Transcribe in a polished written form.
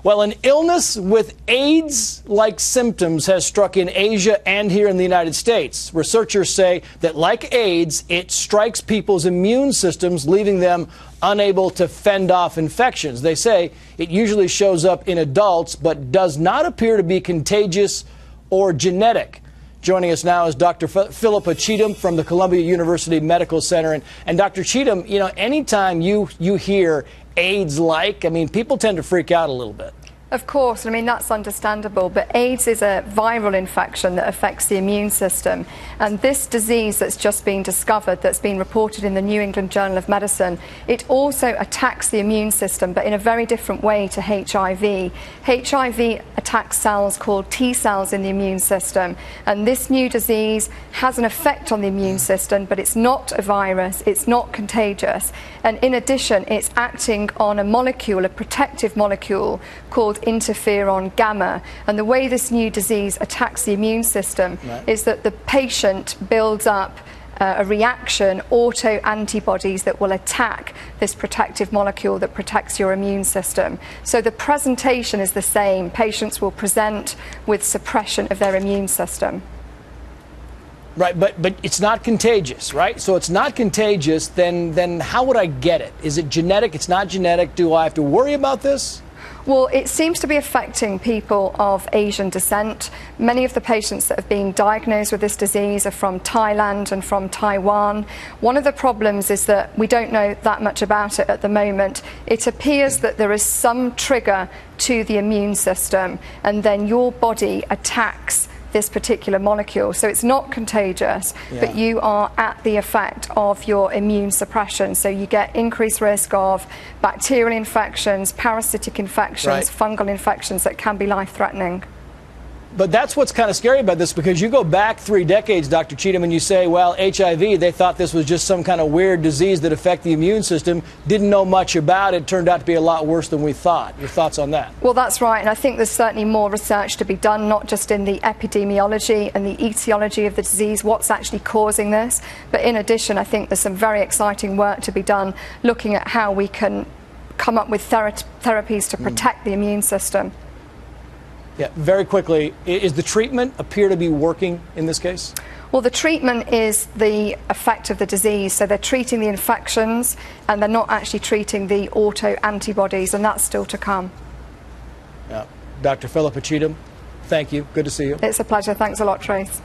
Well, an illness with AIDS-like symptoms has struck in Asia and here in the United States. Researchers say that, like AIDS, it strikes people's immune systems, leaving them unable to fend off infections. They say it usually shows up in adults, but does not appear to be contagious or genetic. Joining us now is Dr. Philippa Cheetham from the Columbia University Medical Center. And Dr. Cheetham, you know, anytime you hear AIDS-like, I mean, people tend to freak out a little bit. Of course, I mean, that's understandable, but AIDS is a viral infection that affects the immune system. And this disease that's just been discovered, that's been reported in the New England Journal of Medicine, it also attacks the immune system, but in a very different way to HIV. HIV attacks cells called T cells in the immune system. And this new disease has an effect on the immune system, but it's not a virus, it's not contagious. And in addition, it's acting on a molecule, a protective molecule called interferon gamma. And the way this new disease attacks the immune system is that the patient builds up a reaction, auto-antibodies that will attack this protective molecule that protects your immune system. So the presentation is the same. Patients will present with suppression of their immune system. Right, but it's not contagious, right? So it's not contagious, then how would I get it? Is it genetic? It's not genetic. Do I have to worry about this? Well, it seems to be affecting people of Asian descent. Many of the patients that have been diagnosed with this disease are from Thailand and from Taiwan. One of the problems is that we don't know that much about it at the moment. It appears that there is some trigger to the immune system, and then your body attacks this particular molecule. So it's not contagious, but you are at the effect of your immune suppression. So you get increased risk of bacterial infections, parasitic infections, fungal infections that can be life-threatening. But that's what's kind of scary about this, because you go back 3 decades, Dr. Cheetham, and you say, well, HIV, they thought this was just some kind of weird disease that affected the immune system, didn't know much about it, turned out to be a lot worse than we thought. Your thoughts on that? Well, that's right, and I think there's certainly more research to be done, not just in the epidemiology and the etiology of the disease, what's actually causing this, but in addition, I think there's some very exciting work to be done looking at how we can come up with therapies to protect the immune system. Yeah, very quickly, is the treatment appear to be working in this case? Well, the treatment is the effect of the disease. So they're treating the infections and they're not actually treating the auto-antibodies, and that's still to come. Yeah. Dr. Philippa Cheetham, thank you. Good to see you. It's a pleasure. Thanks a lot, Trace.